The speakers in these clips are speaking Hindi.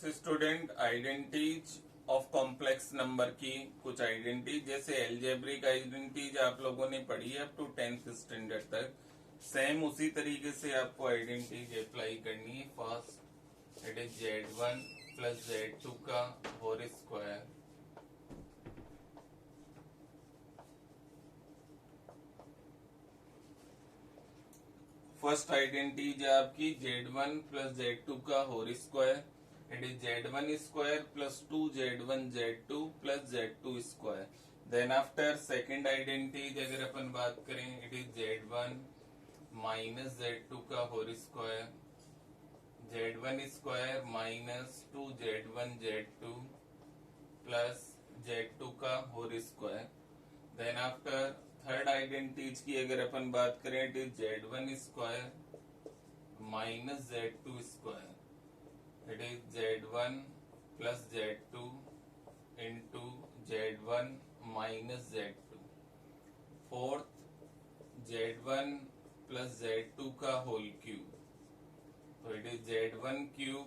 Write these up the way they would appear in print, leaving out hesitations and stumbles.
Student identities of complex number की कुछ आइडेंटिटी जैसे एल्जेब्रिक आइडेंटिटीज आप लोगों ने पढ़ी है अप टू 10th स्टैंडर्ड तक। सेम उसी तरीके से आपको आइडेंटिटीज अप्लाई करनी है। First it is Z1 plus Z2 का होल स्क्वायर। फर्स्ट आइडेंटिटी है आपकी Z1 प्लस Z2 का whole square. It is Z1 square plus 2Z1 Z2 plus Z2 square. Then after second identity अगर अपन बात करें it is Z1 minus Z2 का whole square. Z1 square minus 2Z1 Z2 plus Z2 का whole square. Then after third identities की अगर अपन बात करें it is Z1 square minus Z2 square. It is Z1 plus Z2 into Z1 minus Z2। Fourth Z1 plus Z2 का होल क्यूब। तो it is Z1 cube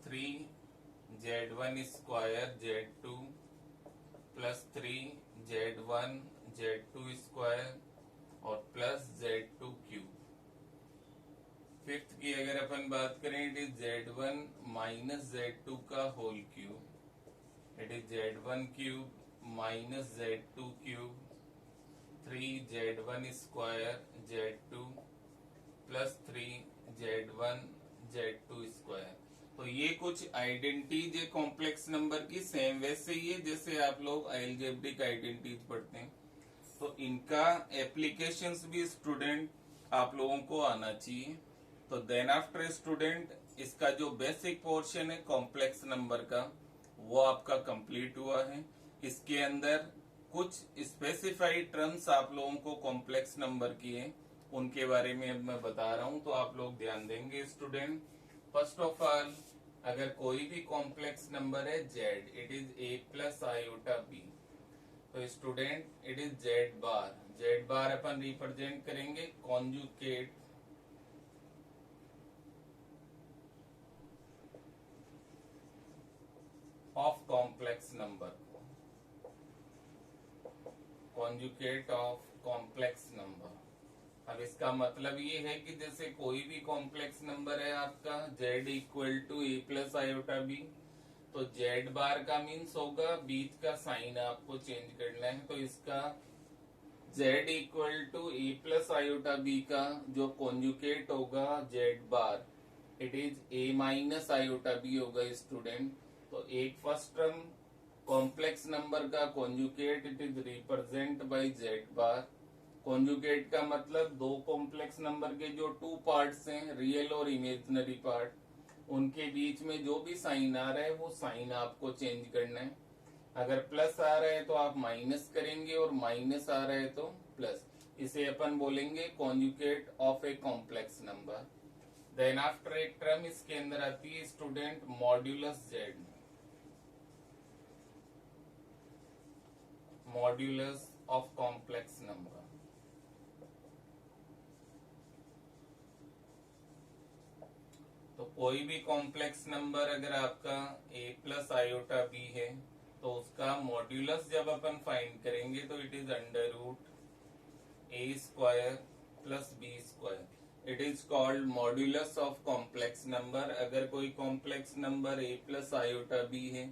3 Z1 square Z2 plus 3 Z1 Z2 square और प्लस Z2 क्यूब। फिफ्थ की अगर अपन बात करें it is Z1 minus Z2 का whole cube. It is Z1 cube minus Z2 cube 3 Z1 square Z2 plus 3 Z1 Z2 square. तो ये कुछ आइडेंटिटीज है कॉम्प्लेक्स नंबर की, सेम वैसे ही है जैसे आप लोग अलजेब्रिक आइडेंटिटीज पढ़ते हैं। तो इनका एप्लीकेशंस भी स्टूडेंट आप लोगों को आना चाहिए। तो देन आफ्टर स्टूडेंट इसका जो बेसिक पोर्शन है कॉम्प्लेक्स नंबर का वो आपका कंप्लीट हुआ है। इसके अंदर कुछ स्पेसिफाइड टर्म्स आप लोगों को कॉम्प्लेक्स नंबर की है, उनके बारे में अब मैं बता रहा हूं, तो आप लोग ध्यान देंगे स्टूडेंट। फर्स्ट ऑफ ऑल अगर कोई भी कॉम्प्लेक्स नंबर है Z, it is A plus iota B। तो student it is Z bar. Z bar अपन रिप्रेजेंट करेंगे conjugate of complex number, conjugate of complex number. अब इसका मतलब ये है कि जैसे कोई भी कॉम्प्लेक्स नंबर है आपका Z equal to A plus iota B, तो Z बार का मीन्स होगा बीच का साइन आपको चेंज करना है। तो इसका Z equal to A plus iota B का जो कॉन्जुगेट होगा Z bar it is A minus iota B होगा स्टूडेंट। तो एक फर्स्ट टर्म कॉम्प्लेक्स नंबर का conjugate it is represent by Z bar. Conjugate का मतलब दो कॉम्प्लेक्स नंबर के जो टू पार्ट्स हैं, रियल और इमेजिनरी पार्ट, उनके बीच में जो भी साइन आ रहा है वो साइन आपको चेंज करना है। अगर प्लस आ रहा है तो आप माइनस करेंगे और माइनस आ रहा है तो प्लस। इसे अपन बोलेंगे conjugate of a complex number. Then after एक टर्म इसके अंदर आती है student modulus Z, modulus of complex number. तो कोई भी कॉम्प्लेक्स नंबर अगर आपका A प्लस आयोटा B है तो उसका मॉड्यूलस जब अपन फाइंड करेंगे तो it is under root A square plus B square. It is called modulus of complex number. अगर कोई complex number A plus iota B है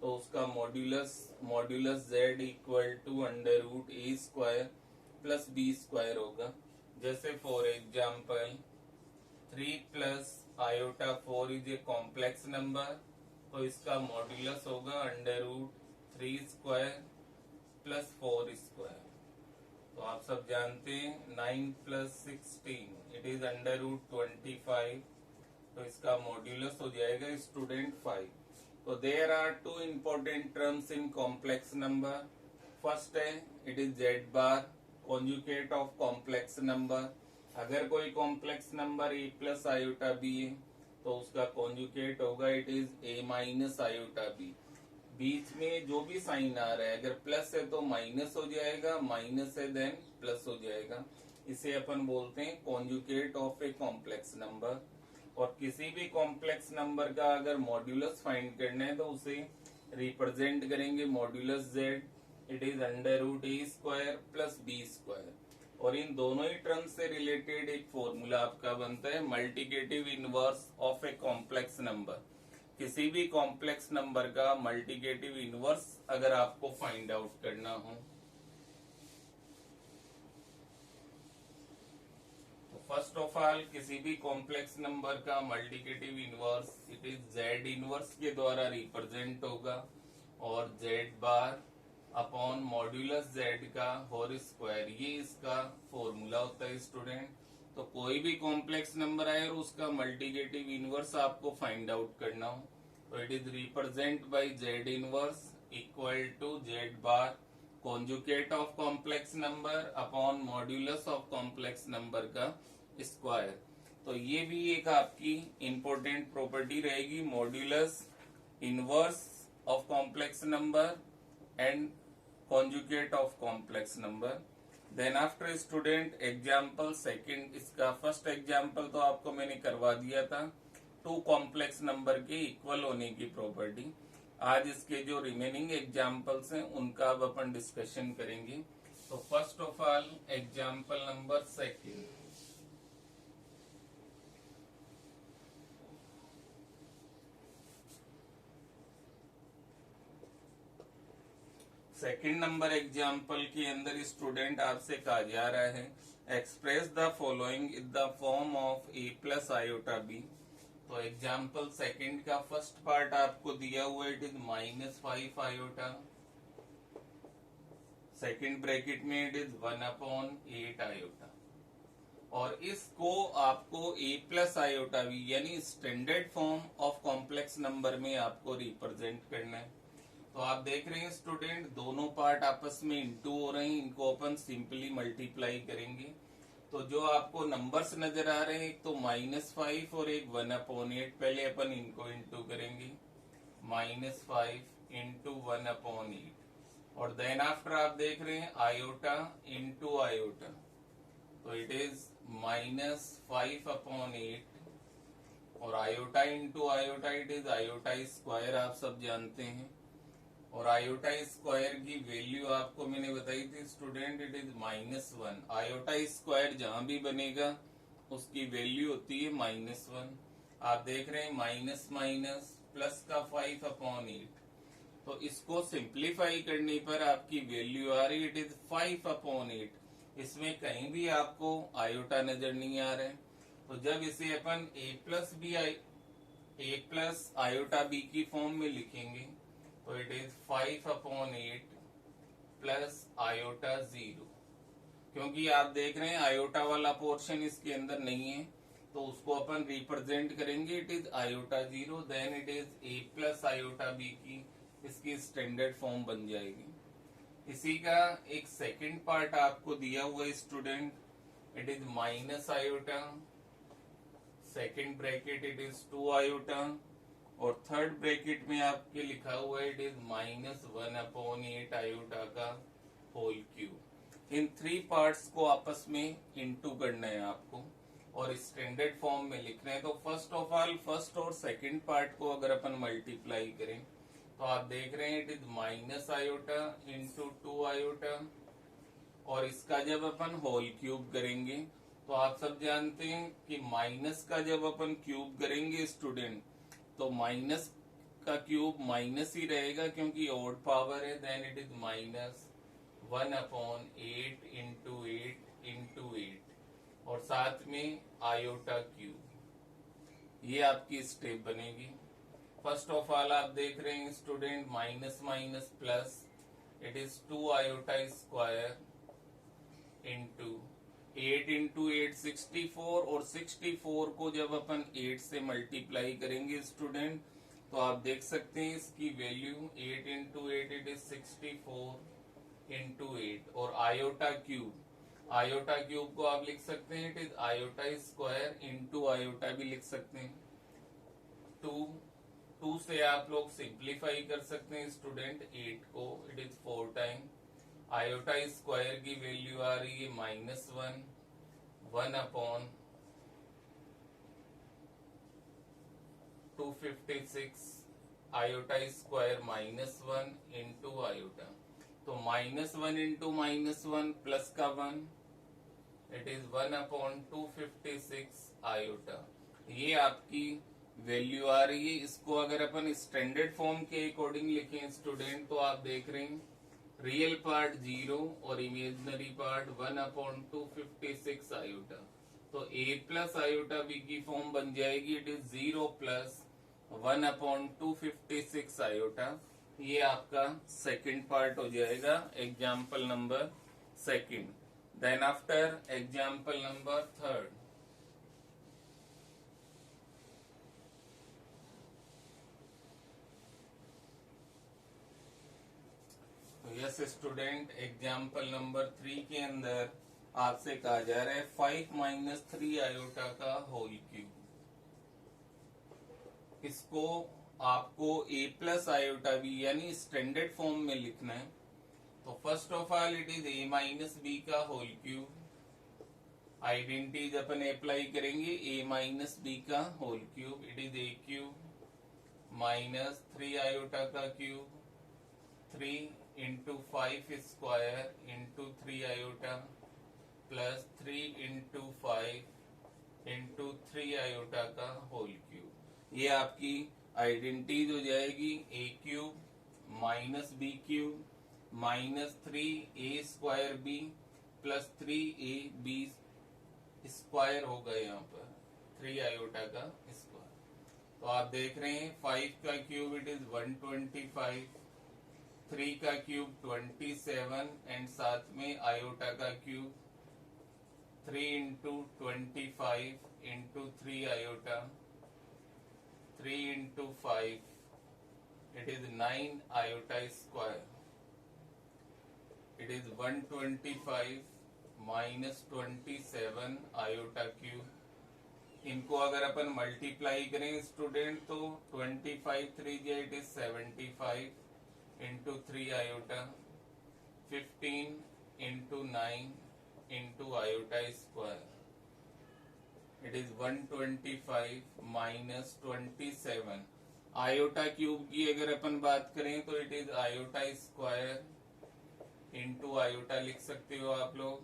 तो उसका modulus Z equal to under root A square plus B square होगा। जैसे for example 3 plus iota 4 is a complex number, तो इसका मॉड्यूलस होगा under root 3 square plus 4 square. तो आप सब जानते हैं 9 plus 16 it is under root 25, तो इसका मॉड्यूलस हो जाएगा स्टूडेंट 5। तो there are two important terms in complex number. First है it is Z bar, conjugate of complex number. अगर कोई complex number A plus iota B है तो उसका कॉन्जुगेट होगा it is A minus iota B। बीच में जो भी साइन आ रहा है अगर प्लस है तो माइनस हो जाएगा, माइनस है देन प्लस हो जाएगा। इसे अपन बोलते हैं conjugate of a complex number. और किसी भी कॉम्प्लेक्स नंबर का अगर मॉड्यूलस फाइंड करना है तो उसे रिप्रेजेंट करेंगे modulus Z, it is under root A square plus B square. और इन दोनों ही टर्म से रिलेटेड एक फॉर्मूला आपका बनता है multiplicative inverse of a complex number. किसी भी कॉम्प्लेक्स नंबर का मल्टीप्लिकेटिव इनवर्स अगर आपको फाइंड आउट करना हो तो फर्स्ट ऑफ ऑल किसी भी कॉम्प्लेक्स नंबर का multiplicative inverse it is Z inverse के द्वारा रिप्रेजेंट होगा और Z bar upon modulus Z का होल स्क्वायर, ये इसका फॉर्मूला होता है स्टूडेंट। तो कोई भी कॉम्प्लेक्स नंबर आए और उसका मल्टीप्लिकेटिव इनवर्स आपको फाइंड आउट करना हो तो it is represent by Z inverse equal to Z bar conjugate of complex number upon modulus of complex number का स्क्वायर। तो ये भी एक आपकी इंपॉर्टेंट प्रॉपर्टी रहेगी, modulus inverse of complex number and conjugate of complex number। then after student example second, इसका फर्स्ट एग्जाम्पल तो आपको मैंने करवा दिया था, टू कॉम्प्लेक्स नंबर के इक्वल होने की प्रॉपर्टी। आज इसके जो रिमेनिंग एग्जाम्पल्स हैं उनका अब अपन डिस्कशन करेंगे। तो first of all example number second, second number example के अंदर स्टूडेंट आपसे कहा जा रहा है express the following in the form of a plus iota b. तो एग्जाम्पल सेकेंड का फर्स्ट पार्ट आपको दिया हुआ है, it is -5 iota, second bracket में इट इज 1/8 आयोटा, और इसको आपको ए प्लस आयोटा बी यानी standard form of complex number में आपको रिप्रेजेंट करना है। तो आप देख रहे हैं स्टूडेंट दोनों पार्ट आपस में इंटू हो रहे हैं, इनको अपन सिंपली मल्टीप्लाई करेंगे। तो जो आपको नंबर्स नजर आ रहे हैं एक तो -5 और एक 1/8, पहले अपन इनको इंटू करेंगे, -5 इंटू 1/8, और देन आफ्टर आप देख रहे हैं आयोटा इंटू आयोटा, तो इट इज -5/8, और iota into iota it is iota square, आप सब जानते हैं। और आयोटा स्क्वायर की वैल्यू आपको मैंने बताई थी student, it is -1। Iota square जहां भी बनेगा उसकी वैल्यू होती है -1। आप देख रहे हैं माइनस माइनस प्लस का 5/8, तो इसको सिंप्लीफाई करने पर आपकी वैल्यू आ रही, इट इज 5/8। इसमें कहीं भी आपको आयोटा नजर नहीं आ रहा है। तो जब इसे अपन ए प्लस आयोटा बी की फॉर्म में लिखेंगे तो इट इज 5/8 प्लस आयोटा 0। क्योंकि आप देख रहे हैं आयोटा वाला पोर्शन इसके अंदर नहीं है तो उसको अपन रिप्रेजेंट करेंगे, it is iota 0, then it is a plus iota b की इसकी स्टैंडर्ड फॉर्म बन जाएगी। इसी का एक सेकंड पार्ट आपको दिया हुआ है student, it is minus iota, second bracket it is 2 iota, और थर्ड ब्रैकेट में आपके लिखा हुआ है इट इज -1/8 आयोटा का होल क्यूब। इन 3 पार्ट्स को आपस में इंटू करना है आपको और स्टैंडर्ड फॉर्म में लिखना है। तो फर्स्ट ऑफ ऑल फर्स्ट और सेकंड पार्ट को अगर अपन मल्टीप्लाई करें तो आप देख रहे हैं it is minus iota into 2 iota, और इसका जब अपन होल क्यूब करेंगे तो आप सब जानते हैं कि माइनस का जब अपन क्यूब करेंगे स्टूडेंट तो माइनस का क्यूब माइनस ही रहेगा क्योंकि ऑड पावर है, then it is -1/8 into 8 into 8, और साथ में आयोटा क्यूब। ये आपकी स्टेप बनेगी। फर्स्ट ऑफ ऑल आप देख रहे हैं student minus minus plus, it is 2 iota square into 8 into 8 64, और 64 को जब अपन 8 से मल्टीप्लाई करेंगे स्टूडेंट तो आप देख सकते हैं इसकी value 8 into 8 it is 64 into 8, और आयोटा क्यूब को आप लिख सकते हैं it is iota square into iota भी लिख सकते हैं। 2 से आप लोग सिंप्लीफाई कर सकते हैं स्टूडेंट 8 को, it is 4 time, iota square की वैल्यू आ रही है -1 1/, 256 आयोटा स्क्वायर -1 इंटू आयोटा। तो -1 इंटू -1 प्लस का 1, इट इज 1/256 आयोटा। ये आपकी वैल्यू आ रही है। इसको अगर अपन स्टैंडर्ड फॉर्म के अकॉर्डिंग लिखें स्टूडेंट, तो आप देख रहे हैं रियल पार्ट 0 और इमेजिनरी पार्ट 1/256 आयोटा। तो a प्लस आयोटा b की फॉर्म बन जाएगी, इट इज 0 प्लस 1/256 आयोटा। ये आपका सेकंड पार्ट हो जाएगा, example number second. Then after example number third, yes student, example number 3 के अंदर आपसे कहा जा रहा है 5 - 3 आयोटा का होल क्यूब। इसको आपको a प्लस आयोटा बी यानी स्टैंडर्ड फॉर्म में लिखना है। तो first of all it is a minus B का होल क्यूब। आइडेंटिटीज अपन अप्लाई करेंगे, a माइनस बी का whole cube, it is a cube minus 3 iota का cube, 3 into 5 square into 3 iota plus 3 into 5 into 3 iota का होल क्यूब। ये आपकी आइडेंटिटीज हो जाएगी, a cube minus B cube minus 3 a square b plus 3 a b square होगा यहाँ पर 3 आयोटा का स्क्वायर। तो आप देख रहे हैं 5 का क्यूब इट इज 125, 3 का क्यूब 27 एंड साथ में आयोटा का cube 3 into 25 into 3 iota 3 into 5 it is 9 iota square. It is 125 minus 27 iota cube. इनको अगर अपन मल्टीप्लाई करें स्टूडेंट, तो 25 3 it is 75 into 3 iota 15 into 9 into iota square. It is 125 minus 27 iota cube की अगर अपन बात करें तो it is iota square into iota लिख सकते हो आप लोग।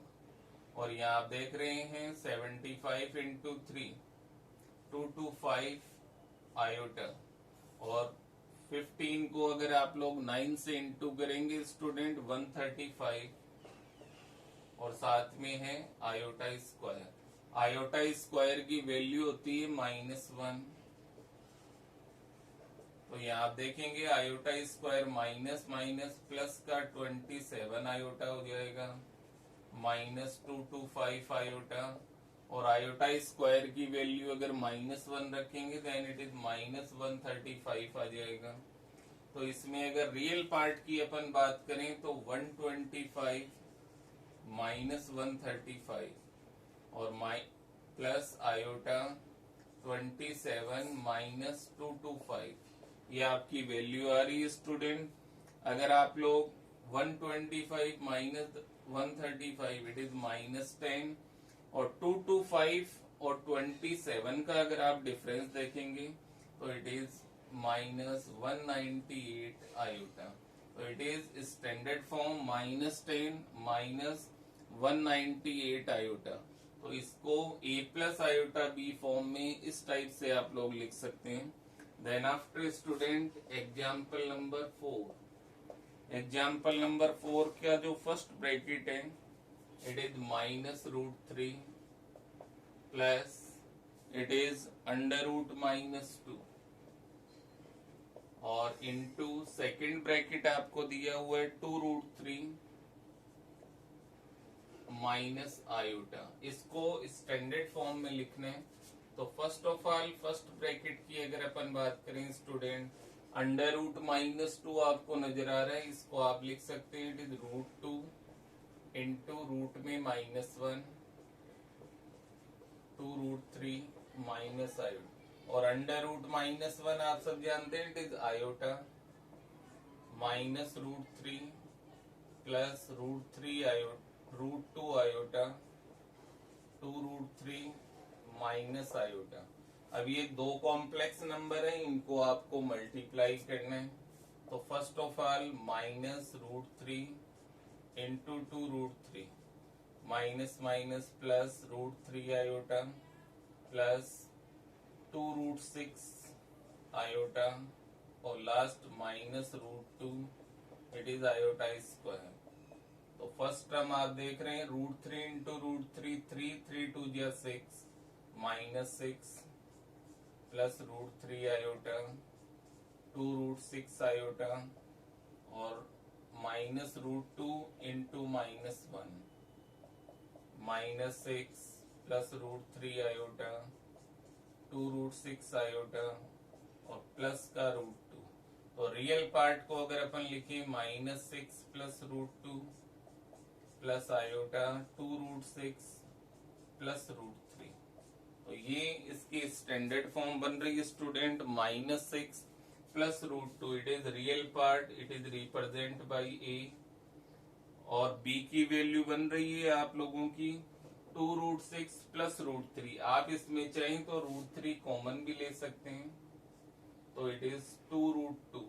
और यहाँ आप देख रहे हैं 75 इंटू 3 225 आयोटा, और 15 को अगर आप लोग 9 से इंटू करेंगे स्टूडेंट 135, और साथ में है आयोटा स्क्वायर। आयोटा स्क्वायर की वैल्यू होती है -1। तो यहाँ आप देखेंगे iota square minus minus plus का 27 आयोटा हो जाएगा -225 आयोटा, और आयोटा स्क्वायर की वैल्यू अगर -1 रखेंगे देन इट इज -135 आ जाएगा। तो इसमें अगर रियल पार्ट की अपन बात करें तो 125 माइनस 135 और प्लस आयोटा 27 माइनस 225, ये आपकी वैल्यू आ रही है स्टूडेंट। अगर आप लोग 125 माइनस 135 इट इज -10, और 225 और 27 का अगर आप डिफरेंस देखेंगे तो इट इज -198 आयोटा। तो it is standard form -10 minus 198 iota. तो इसको a plus iota b form में इस टाइप से आप लोग लिख सकते हैं। Then after student example number 4। Example number 4 का जो फर्स्ट ब्रैकेट है it is -√3 plus it is √-2 और इनटू सेकंड ब्रैकेट आपको दिया हुआ है 2√3 माइनस आयोटा। इसको स्टैंडर्ड फॉर्म में लिखना है। तो first of all first bracket की अगर अपन बात करें स्टूडेंट, √-2 आपको नजर आ रहा है, इसको आप लिख सकते हैं इट इज √2 इंटू रूट में -1 2√3 माइनस आयोटा, और √-1 आप सब जानते हैं it is iota -√3 plus √3 iota √2 iota 2√3 minus iota. अब ये दो कॉम्प्लेक्स नंबर है, इनको आपको मल्टीप्लाई करना है। तो first of all -√3 into 2√3 minus minus plus √3 iota plus 2√6 iota और last -√2 it is iota square. तो फर्स्ट टर्म आप देख रहे हैं √3 इंटू √3 3 2 6 -6 प्लस √3 आयोटा 2√6 आयोटा और -√2 इंटू -1 -6 प्लस √3 आयोटा 2√6 आयोटा और प्लस का √2। तो रियल पार्ट को अगर अपन लिखें -6 प्लस √2 प्लस आयोटा 2√6 प्लस √3। तो ये इसकी स्टैंडर्ड फॉर्म बन रही है student. -6 plus √2 it is real part, it is represent by A. और बी की वैल्यू बन रही है आप लोगों की 2√6 प्लस √3। आप इसमें चाहें तो √3 कॉमन भी ले सकते हैं, तो इट इज 2√2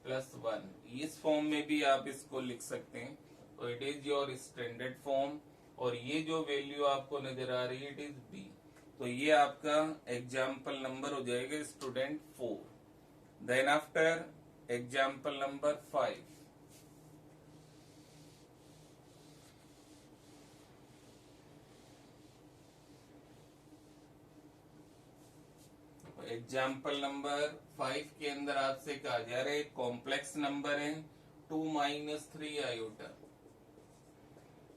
प्लस 1। इस फॉर्म में भी आप इसको लिख सकते हैं। तो it is your standard form. और ये जो वैल्यू आपको नजर आ रही है इट इज बी। तो ये आपका एग्जाम्पल नंबर हो जाएगा student 4। Then after example number 5। Example number 5 के अंदर आपसे कहा जा रहा है कॉम्प्लेक्स नंबर है 2 - 3 आयोटा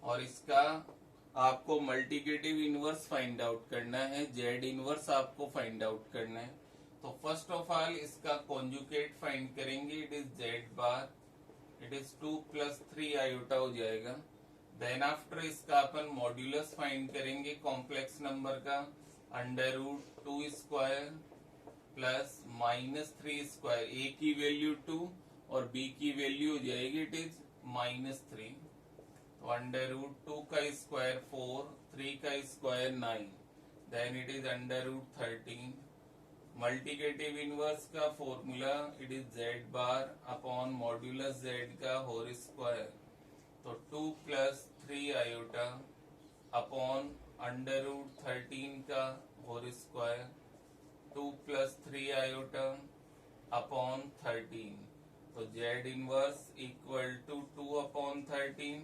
और इसका आपको मल्टीप्लिकेटिव इनवर्स फाइंड आउट करना है, जेड इनवर्स आपको फाइंड आउट करना है। तो फर्स्ट ऑफ ऑल इसका कॉन्जुगेट फाइंड करेंगे, it is Z bar, it is 2 + 3 iota हो जाएगा। देन आफ्टर इसका अपन मॉड्यूलस फाइंड करेंगे कॉम्प्लेक्स नंबर का, √2 स्क्वायर प्लस -3 स्क्वायर। ए की वैल्यू 2 और बी की वैल्यू हो जाएगी इट इज -3। तो √2 का स्क्वायर 4, 3 का square 9, then it is √13। Multiplicative inverse का formula it is Z bar upon modulus Z का होल स्क्वायर। तो 2 + 3 आयोटा अपॉन √13 का होल स्क्वायर, 2 + 3 आयोटा अपॉन 13। तो z inverse equal to 2/13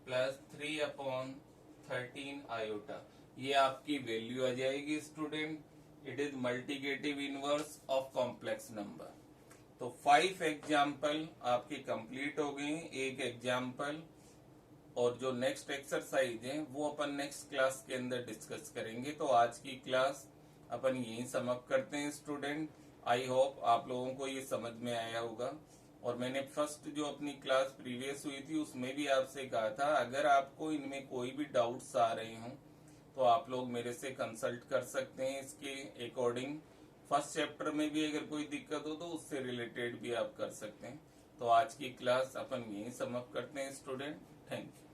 plus 3/13 iota. ये आपकी वैल्यू आ जाएगी student. It is multiplicative inverse of complex number. तो 5 एग्जाम्पल आपके कंप्लीट हो गए। एक एग्जाम्पल और जो नेक्स्ट एक्सरसाइज है वो अपन नेक्स्ट क्लास के अंदर डिस्कस करेंगे। तो आज की क्लास अपन यही समाप्त करते हैं स्टूडेंट। आई होप आप लोगों को ये समझ में आया होगा। और मैंने फर्स्ट जो अपनी क्लास प्रीवियस हुई थी उसमें भी आपसे कहा था अगर आपको इनमें कोई भी डाउट्स आ रहे हों तो आप लोग मेरे से कंसल्ट कर सकते हैं इसके अकॉर्डिंग। फर्स्ट चैप्टर में भी अगर कोई दिक्कत हो तो उससे रिलेटेड भी आप कर सकते हैं। तो आज की क्लास अपन यही समाप्त करते हैं स्टूडेंट। Thank you.